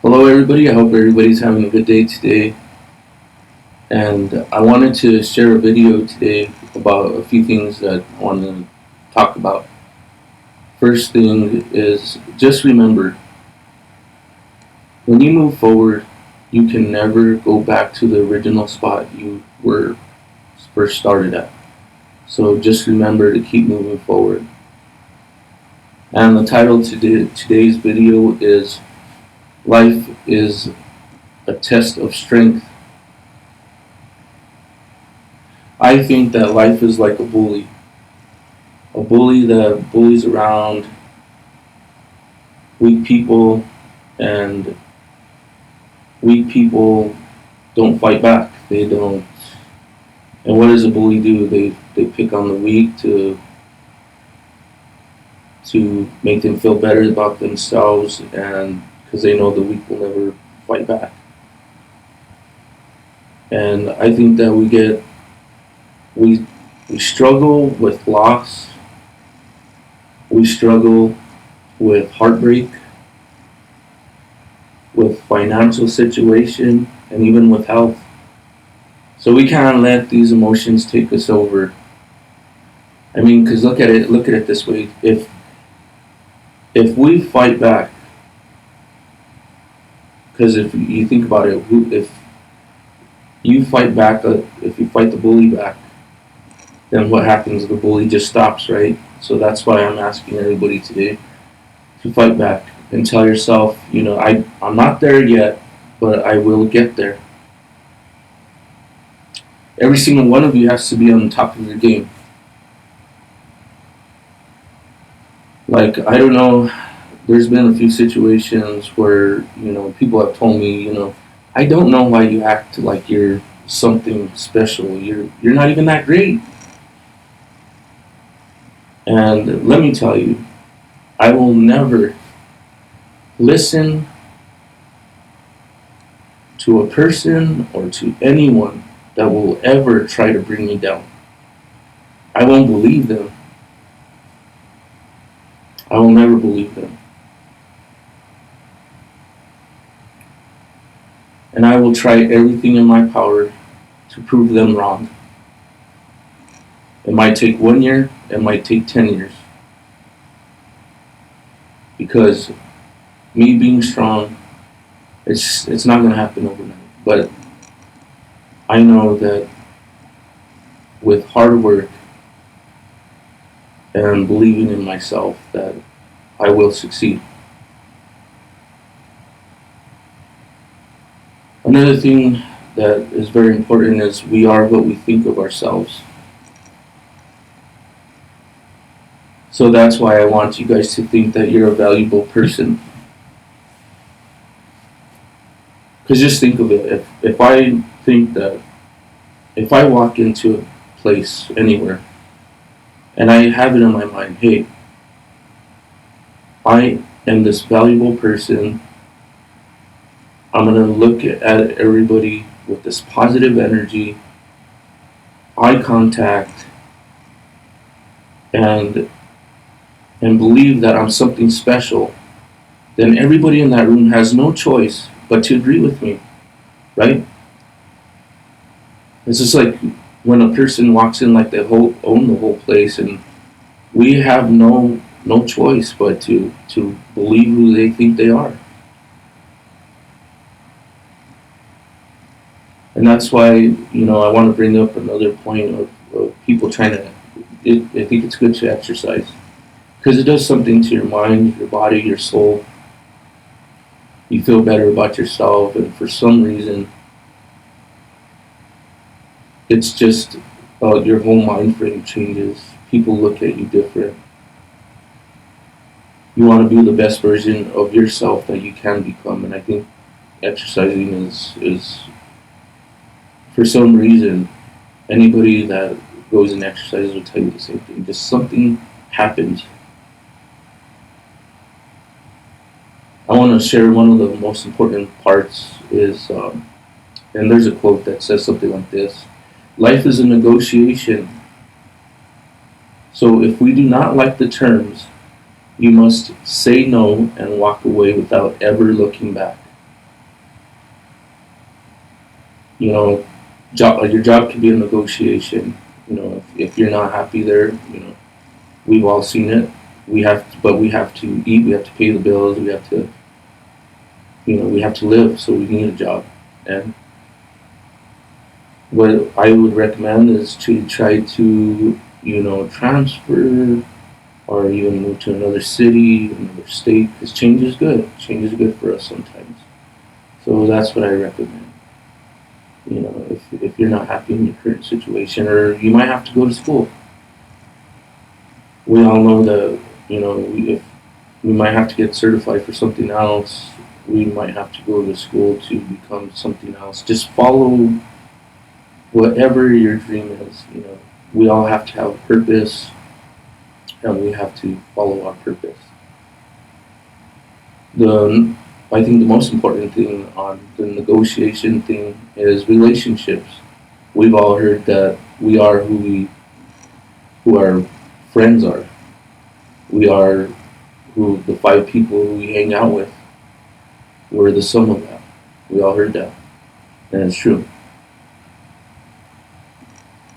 Hello, everybody. I hope everybody's having a good day today. And I wanted to share a video today about a few things that I want to talk about. First thing is just remember when you move forward, you can never go back to the original spot you were first started at. So just remember to keep moving forward. And the title to today's video is Life is a Test of Strength. I think that life is like a bully that bullies around weak people, and weak people don't fight back. They don't. And what does a bully do? They pick on the weak to make them feel better about themselves, and because they know the weak will never fight back. And I think that we we struggle with loss. We struggle with heartbreak, with financial situation, and even with health. So we can't let these emotions take us over. I mean, because look at it this way: if we fight back, because if you think about it, if you fight back, if you fight the bully back, then what happens? The bully just stops, right? So that's why I'm asking everybody today to fight back and tell yourself, I'm not there yet, but I will get there. Every single one of you has to be on the top of your game. Like, I don't know, there's been a few situations where, people have told me, I don't know why you act like you're something special. You're not even that great. And let me tell you, I will never listen to a person or to anyone that will ever try to bring me down. I won't believe them. I will never believe them. And I will try everything in my power to prove them wrong. It might take 1 year, it might take 10 years. Because me being strong, it's not going to happen overnight. But I know that with hard work and believing in myself, that I will succeed. Another thing that is very important is we are what we think of ourselves. So that's why I want you guys to think that you're a valuable person. Because just think of it. If I think that if I walk into a place anywhere and I have it in my mind, hey, I am this valuable person. I'm going to look at everybody with this positive energy, eye contact, and believe that I'm something special, then everybody in that room has no choice but to agree with me, right? It's just like when a person walks in like they own the whole place, and we have no choice but to believe who they think they are. And that's why, I want to bring up another point of people trying to, I think it's good to exercise. Because it does something to your mind, your body, your soul. You feel better about yourself, and for some reason, it's just your whole mind frame changes. People look at you different. You want to be the best version of yourself that you can become, and I think exercising is for some reason, anybody that goes and exercises will tell you the same thing. Just something happens. I want to share one of the most important parts is, and there's a quote that says something like this: life is a negotiation. So if we do not like the terms, you must say no and walk away without ever looking back. You know, your job can be a negotiation. You know, if you're not happy there, you know, we've all seen it. But we have to eat. We have to pay the bills. We have to, you know, we have to live. So we need a job. And what I would recommend is to try to, you know, transfer or even move to another city, another state, because change is good. Change is good for us sometimes. So that's what I recommend. You know, if you're not happy in your current situation, or you might have to go to school. We all know that, you know, if we might have to get certified for something else, we might have to go to school to become something else. Just follow whatever your dream is. You know, we all have to have a purpose, and we have to follow our purpose. The I think the most important thing on the negotiation thing is relationships. We've all heard that we are who our friends are. We are who the five people who we hang out with. We're the sum of that. We all heard that, and it's true.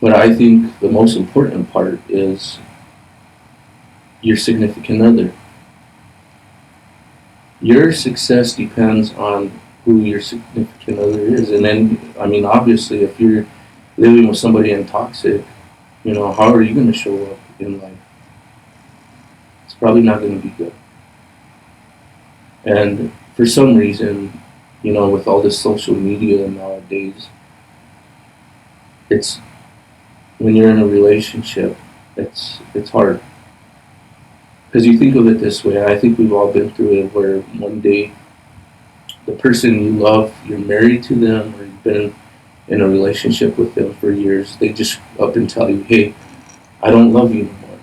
But I think the most important part is your significant other. Your success depends on who your significant other is. And then, I mean, obviously, if you're living with somebody and toxic, you know, how are you going to show up in life? It's probably not going to be good. And for some reason, you know, with all this social media nowadays, it's when you're in a relationship, it's hard. Because you think of it this way, and I think we've all been through it, where one day the person you love, you're married to them, or you've been in a relationship with them for years, they just up and tell you, hey, I don't love you anymore,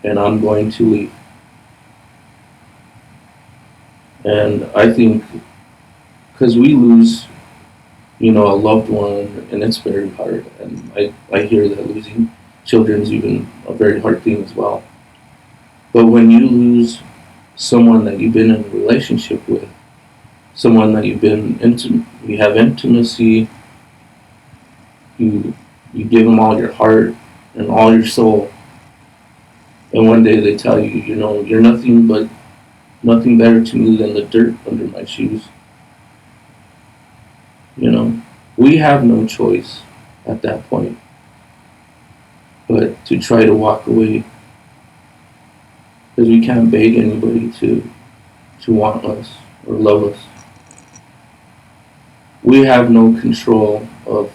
and I'm going to leave. And I think because we lose, you know, a loved one, and it's very hard. And I hear that losing children is even a very hard thing as well. But when you lose someone that you've been in a relationship with, someone that you have intimacy, you give them all your heart and all your soul, and one day they tell you, you know, you're nothing better to me than the dirt under my shoes. You know, we have no choice at that point but to try to walk away, because we can't beg anybody to want us or love us. We have no control of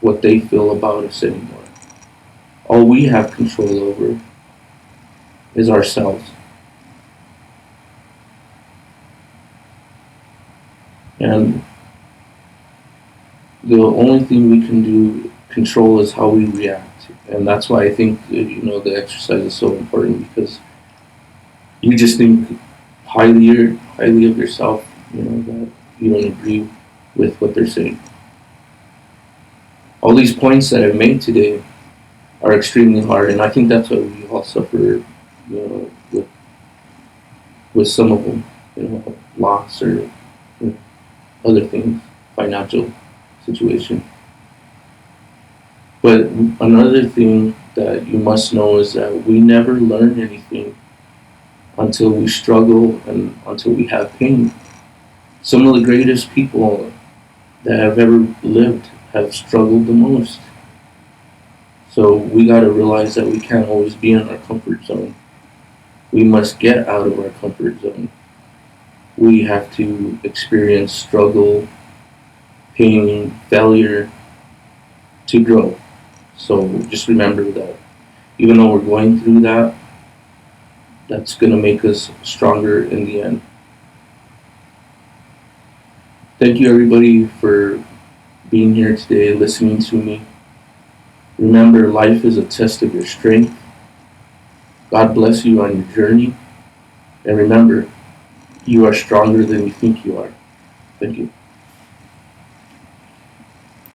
what they feel about us anymore. All we have control over is ourselves. And the only thing we can do control is how we react. And that's why I think, you know, the exercise is so important, because you just think highly of yourself, you know, that you don't agree with what they're saying. All these points that I've made today are extremely hard, and I think that's why we all suffer, you know, with some of them, you know, loss or, you know, other things, financial situation. But another thing that you must know is that we never learn anything until we struggle and until we have pain. Some of the greatest people that have ever lived have struggled the most. So we got to realize that we can't always be in our comfort zone. We must get out of our comfort zone. We have to experience struggle, pain, failure to grow. So just remember that even though we're going through that, that's going to make us stronger in the end. Thank you, everybody, for being here today, listening to me. Remember, life is a test of your strength. God bless you on your journey. And remember, you are stronger than you think you are. Thank you.